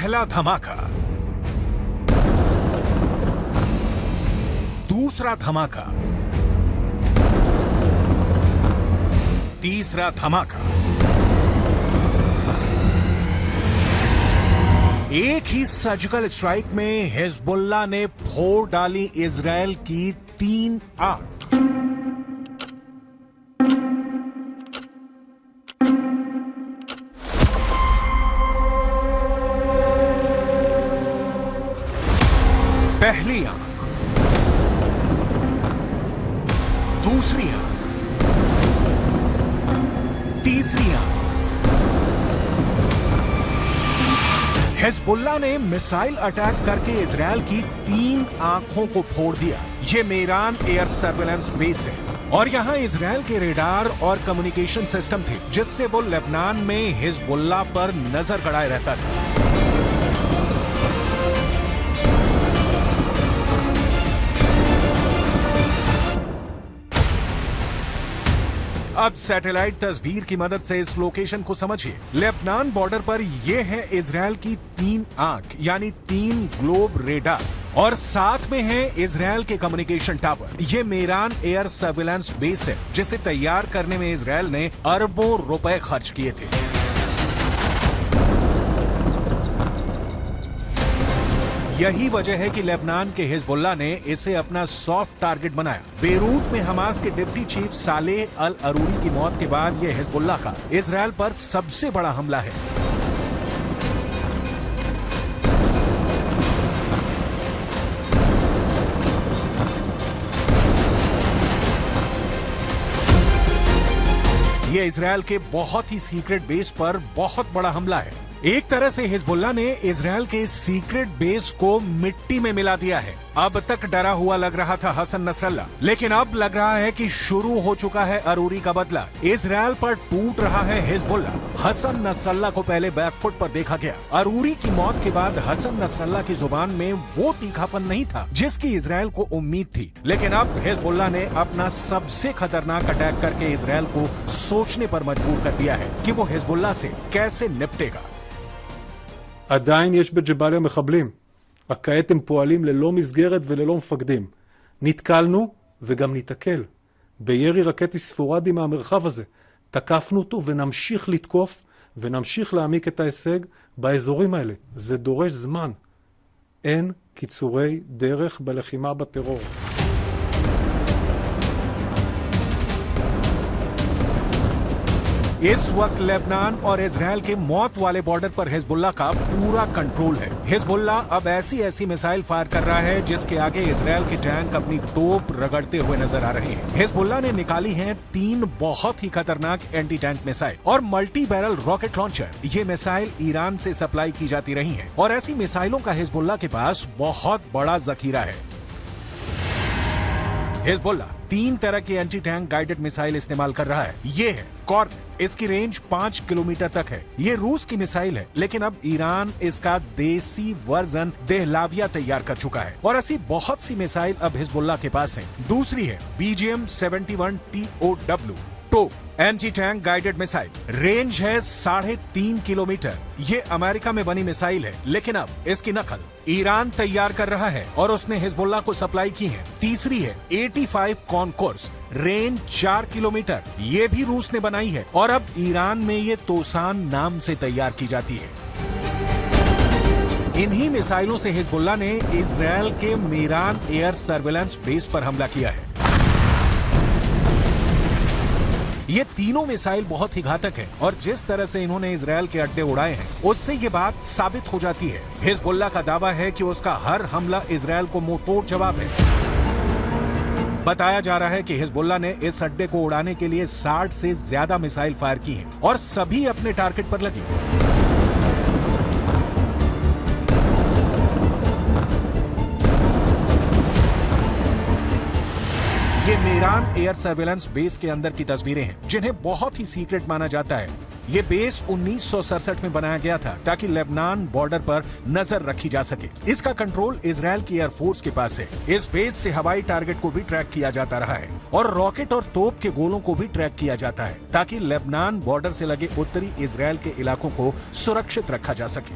पहला धमाका, दूसरा धमाका, तीसरा धमाका। एक ही सर्जिकल स्ट्राइक में हिजबुल्लाह ने फोड़ डाली इजरायल की 3 आंख। पहली आंख, दूसरी आंख, तीसरी आंख। हिजबुल्लाह ने मिसाइल अटैक करके इजरायल की 3 आंखों को फोड़ दिया। ये मेरान एयर सर्विलेंस बेस है और यहां इजरायल के रेडार और कम्युनिकेशन सिस्टम थे, जिससे वो लेबनान में हिजबुल्लाह पर नजर गड़ाए रहता था। अब सैटेलाइट तस्वीर की मदद से इस लोकेशन को समझिए। लेबनान बॉर्डर पर ये है इजरायल की 3 आंख यानी 3 ग्लोब रेडार और साथ में है इजरायल के कम्युनिकेशन टावर। ये मेरान एयर सर्विलेंस बेस है, जिसे तैयार करने में इजरायल ने अरबों रुपए खर्च किए थे। यही वजह है कि लेबनान के हिजबुल्लाह ने इसे अपना सॉफ्ट टारगेट बनाया। बेरूत में हमास के डिप्टी चीफ सालेह अल अरूरी की मौत के बाद यह हिजबुल्लाह का इजरायल पर सबसे बड़ा हमला है। यह इजरायल के बहुत ही सीक्रेट बेस पर बहुत बड़ा हमला है। एक तरह से हिजबुल्लाह ने इजरायल के सीक्रेट बेस को मिट्टी में मिला दिया है। अब तक डरा हुआ लग रहा था हसन नसरल्लाह, लेकिन अब लग रहा है कि शुरू हो चुका है अरूरी का बदला। इजरायल पर टूट रहा है हिजबुल्लाह। हसन नसरल्लाह को पहले बैकफुट पर देखा गया। अरूरी की मौत के बाद हसन नसरल्लाह की जुबान में वो तीखापन नहीं था जिसकी इजरायल को उम्मीद थी, लेकिन अब हिजबुल्लाह ने अपना सबसे खतरनाक अटैक करके इजरायल को सोचने पर मजबूर कर दिया है कि वो हिजबुल्लाह से कैसे निपटेगा। עדיין יש בג'באליה מחבלים. רק כעת הם פועלים ללא מסגרת וללא מפקדים. נתקלנו וגם ניתקל. בירי רקטי ספורדי מהמרחב הזה. תקפנו אותו ונמשיך לתקוף ונמשיך להעמיק את ההישג באזורים האלה. זה דורש זמן. אין קיצורי דרך בלחימה בטרור. इस वक्त लेबनान और इजरायल के मौत वाले बॉर्डर पर हिजबुल्लाह का पूरा कंट्रोल है। हिजबुल्लाह अब ऐसी मिसाइल फायर कर रहा है जिसके आगे इजरायल के टैंक अपनी तोप रगड़ते हुए नजर आ रहे हैं। हिजबुल्लाह ने निकाली हैं 3 बहुत ही खतरनाक एंटी टैंक मिसाइल और मल्टी बैरल रॉकेट लॉन्चर। ये मिसाइल ईरान से सप्लाई की जाती रही हैं और ऐसी मिसाइलों का हिजबुल्लाह के पास बहुत बड़ा जखीरा है। हिजबुल्लाह 3 तरह की एंटी टैंक गाइडेड मिसाइल इस्तेमाल कर रहा है। ये है कॉर्नेट, इसकी रेंज 5 किलोमीटर तक है। ये रूस की मिसाइल है, लेकिन अब ईरान इसका देसी वर्जन देहलाविया तैयार कर चुका है और ऐसी बहुत सी मिसाइल अब हिजबुल्लाह के पास है। दूसरी है BGM-71 TOW tow anti tank guided missile. Range है 3.5 किलोमीटर। ये अमेरिका में बनी मिसाइल है, लेकिन अब इसकी नकल ईरान तैयार कर रहा है और उसने हिजबुल्लाह को सप्लाई की है। तीसरी है 85 कॉनकोर्स, रेंज 4 किलोमीटर। ये भी रूस ने बनाई है और अब ईरान में ये तोसान नाम से तैयार की जाती है। इन्हीं मिसाइलों से हिजबुल्लाह ने इजरायल के मेरान एयर सर्विलेंस बेस पर हमला किया है। ये तीनों मिसाइल बहुत ही घातक है और जिस तरह से इन्होंने इजरायल के अड्डे उड़ाए हैं, उससे ये बात साबित हो जाती है। हिजबुल्लाह का दावा है कि उसका हर हमला इजरायल को मुंहतोड़ जवाब है। बताया जा रहा है कि हिजबुल्लाह ने इस अड्डे को उड़ाने के लिए 60 से ज्यादा मिसाइल फायर की हैं और सभी अपने टारगेट पर लगी। ये मेरान एयर सर्विलेंस बेस के अंदर की तस्वीरें हैं, जिन्हें बहुत ही सीक्रेट माना जाता है। ये बेस 1967 में बनाया गया था ताकि लेबनान बॉर्डर पर नजर रखी जा सके। इसका कंट्रोल इजरायल की एयरफोर्स के पास है। इस बेस से हवाई टारगेट को भी ट्रैक किया जाता रहा है और रॉकेट और तोप के गोलों को भी ट्रैक किया जाता है ताकि लेबनान बॉर्डर से लगे उत्तरी इजरायल के इलाकों को सुरक्षित रखा जा सके।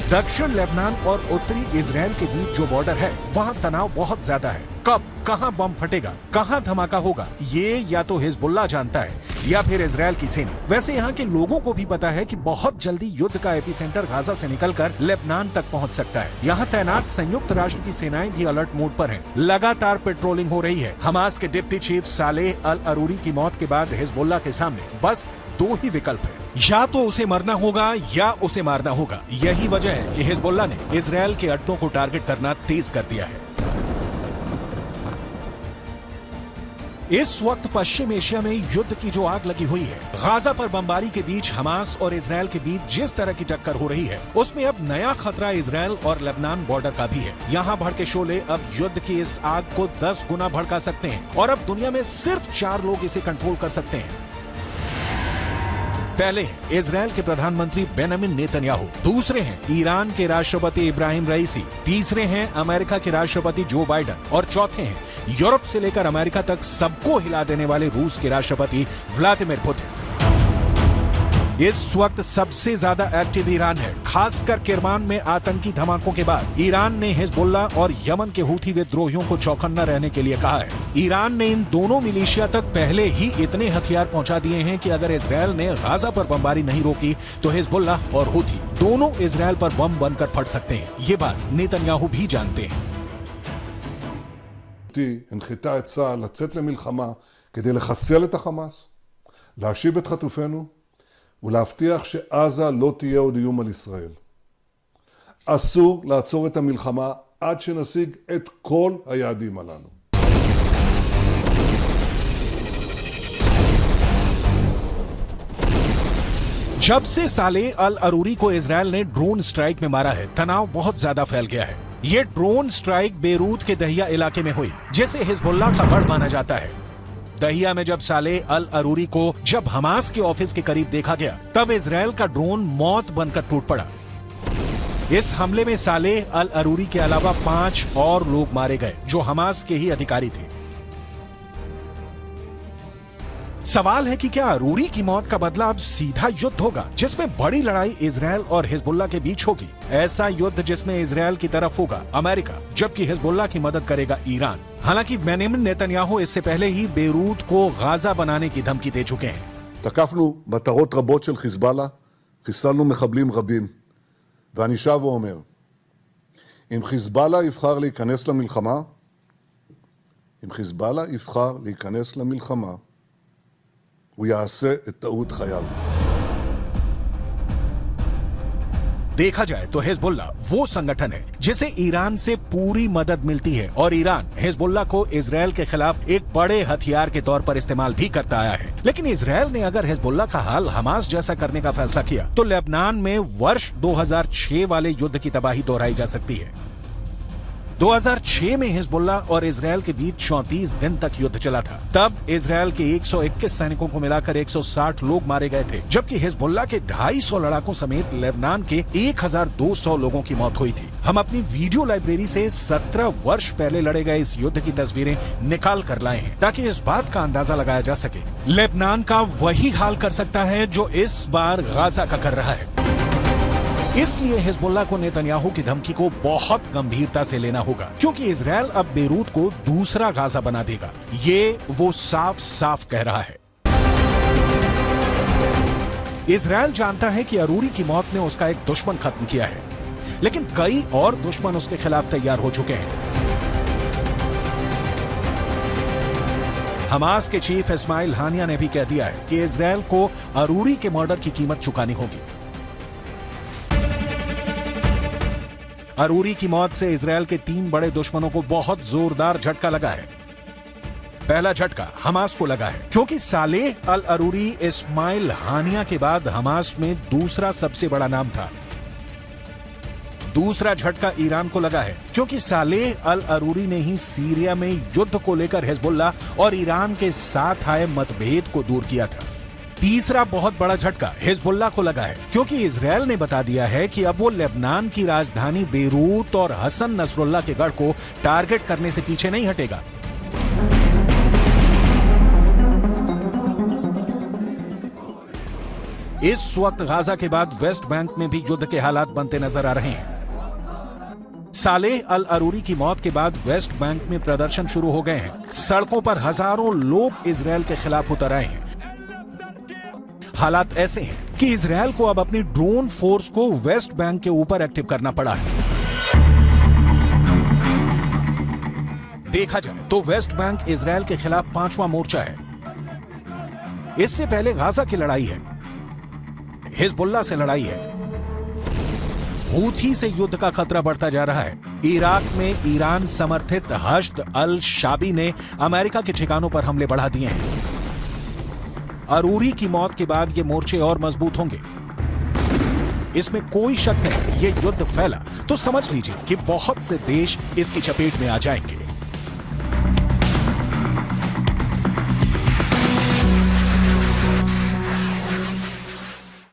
दक्षिण लेबनान और उत्तरी इजराइल के बीच जो बॉर्डर है वहाँ तनाव बहुत ज्यादा है। कब कहाँ बम फटेगा, कहाँ धमाका होगा, ये या तो हिजबुल्लाह जानता है या फिर इजराइल की सेना। वैसे यहाँ के लोगों को भी पता है कि बहुत जल्दी युद्ध का एपिसेंटर गाजा से निकलकर लेबनान तक पहुँच सकता है। यहाँ तैनात संयुक्त राष्ट्र की सेनाएं भी अलर्ट मोड पर हैं। लगातार पेट्रोलिंग हो रही है। हमास के डिप्टी चीफ सालेह अल अरूरी की मौत के बाद हिजबुल्लाह के सामने बस दो ही विकल्प है, या तो उसे मरना होगा या उसे मारना होगा। यही वजह है कि हिजबुल्लाह ने इजराइल के अड्डों को टारगेट करना तेज कर दिया है। इस वक्त पश्चिम एशिया में युद्ध की जो आग लगी हुई है, गाजा पर बमबारी के बीच हमास और इजराइल के बीच जिस तरह की टक्कर हो रही है, उसमें अब नया खतरा इजराइल और लेबनान बॉर्डर का भी है। यहाँ भड़के शोले अब युद्ध की इस आग को 10 गुना भड़का सकते हैं और अब दुनिया में सिर्फ 4 लोग इसे कंट्रोल कर सकते हैं। पहले हैं इजराइल के प्रधानमंत्री बेंजामिन नेतन्याहू, दूसरे हैं ईरान के राष्ट्रपति इब्राहिम रईसी, तीसरे हैं अमेरिका के राष्ट्रपति जो बाइडेन और चौथे हैं यूरोप से लेकर अमेरिका तक सबको हिला देने वाले रूस के राष्ट्रपति व्लादिमीर पुतिन। इस वक्त सबसे ज्यादा एक्टिव ईरान है, खासकर किरमान में आतंकी धमाकों के बाद ईरान ने हिजबुल्लाह और यमन के हूथी विद्रोहियों को चौकन्ना रहने के लिए कहा है। ईरान ने इन दोनों मिलिशिया तक पहले ही इतने हथियार पहुंचा दिए हैं कि अगर इजराइल ने गाजा पर बमबारी नहीं रोकी तो हिजबुल्लाह और हूथी दोनों इजराइल पर बम बनकर फट सकते हैं। ये बात नेतन्याहू भी जानते हैं। הנחתה את צה"ל לצאת למלחמה כדי לחסל את החמאס, להשיב את חטופינו ולהבטיח שעזה לא תהיה עוד איום על ישראל. אסור לעצור את המלחמה עד שנשיג את כל היעדים הללו. जब से सालेह अल अरूरी को इजराइल ने ड्रोन स्ट्राइक में मारा है, तनाव बहुत ज्यादा फैल गया है। ये ड्रोन स्ट्राइक बेरूत के दहिया इलाके में हुई, जिसे हिजबुल्लाह का गढ़ माना जाता है। दहिया में जब सालेह अल अरूरी को जब हमास के ऑफिस के करीब देखा गया, तब इजराइल का ड्रोन मौत बनकर टूट पड़ा। इस हमले में सालेह अल अरूरी के अलावा 5 और लोग मारे गए जो हमास के ही अधिकारी थे। सवाल है कि क्या अरूरी की मौत का बदला अब सीधा युद्ध होगा, जिसमें बड़ी लड़ाई इजराइल और हिजबुल्लाह के बीच होगी। ऐसा युद्ध जिसमें इजराइल की तरफ होगा अमेरिका, जबकि हिजबुल्लाह की मदद करेगा ईरान। हालांकि बेंजामिन नेतन्याहू इससे पहले ही बेरूत को गाजा बनाने की धमकी दे चुके हैं। תקפנו מטרות רבות של חיזבאללה, חיסלנו מחבלים רבים, ואני שב ואומר, אם חיזבאללה יבחר להיכנס למלחמה, הוא יעשה את טעות חייו. देखा जाए तो हिजबुल्लाह वो संगठन है जिसे ईरान से पूरी मदद मिलती है और ईरान हिजबुल्लाह को इजराइल के खिलाफ एक बड़े हथियार के तौर पर इस्तेमाल भी करता आया है। लेकिन इजराइल ने अगर हिजबुल्लाह का हाल हमास जैसा करने का फैसला किया तो लेबनान में वर्ष 2006 वाले युद्ध की तबाही दोहराई जा सकती है। 2006 में हिजबुल्लाह और इजराइल के बीच 34 दिन तक युद्ध चला था। तब इजराइल के 121 सैनिकों को मिलाकर 160 लोग मारे गए थे, जबकि हिजबुल्लाह के 250 लड़ाकों समेत लेबनान के 1200 लोगों की मौत हुई थी। हम अपनी वीडियो लाइब्रेरी से 17 वर्ष पहले लड़े गए इस युद्ध की तस्वीरें निकाल कर लाए हैं ताकि इस बात का अंदाजा लगाया जा सके। लेबनान का वही हाल कर सकता है जो इस बार गाजा का कर रहा है। इसलिए हिजबुल्लाह को नेतन्याहू की धमकी को बहुत गंभीरता से लेना होगा, क्योंकि इजराइल अब बेरूत को दूसरा गाजा बना देगा। ये वो साफ साफ कह रहा है। इजराइल जानता है कि अरूरी की मौत ने उसका एक दुश्मन खत्म किया है, लेकिन कई और दुश्मन उसके खिलाफ तैयार हो चुके हैं। हमास के चीफ इस्माइल हानिया ने भी कह दिया है कि इजराइल को अरूरी के मर्डर की कीमत चुकानी होगी। अरूरी की मौत से इजराइल के 3 बड़े दुश्मनों को बहुत जोरदार झटका लगा है। पहला झटका हमास को लगा है, क्योंकि सालेह अल अरूरी इस्माइल हानिया के बाद हमास में दूसरा सबसे बड़ा नाम था। दूसरा झटका ईरान को लगा है, क्योंकि सालेह अल अरूरी ने ही सीरिया में युद्ध को लेकर हिजबुल्लाह और ईरान के साथ आए मतभेद को दूर किया था। तीसरा बहुत बड़ा झटका हिजबुल्लाह को लगा है, क्योंकि इजराइल ने बता दिया है कि अब वो लेबनान की राजधानी बेरूत और हसन नसरुल्लाह के गढ़ को टारगेट करने से पीछे नहीं हटेगा। इस वक्त गाजा के बाद वेस्ट बैंक में भी युद्ध के हालात बनते नजर आ रहे हैं। सालेह अल अरूरी की मौत के बाद वेस्ट बैंक में प्रदर्शन शुरू हो गए हैं। सड़कों पर हजारों लोग इजरायल के खिलाफ उतर आए हैं। हालात ऐसे हैं कि इजरायल को अब अपनी ड्रोन फोर्स को वेस्ट बैंक के ऊपर एक्टिव करना पड़ा है। देखा जाए तो वेस्ट बैंक इजरायल के खिलाफ 5वां मोर्चा है। इससे पहले गाजा की लड़ाई है, हिजबुल्लाह से लड़ाई है, हूथी से युद्ध का खतरा बढ़ता जा रहा है। इराक में ईरान समर्थित हश्द अल शाबी ने अमेरिका के ठिकानों पर हमले बढ़ा दिए हैं। अरूरी की मौत के बाद ये मोर्चे और मजबूत होंगे, इसमें कोई शक नहीं। ये युद्ध फैला तो समझ लीजिए कि बहुत से देश इसकी चपेट में आ जाएंगे।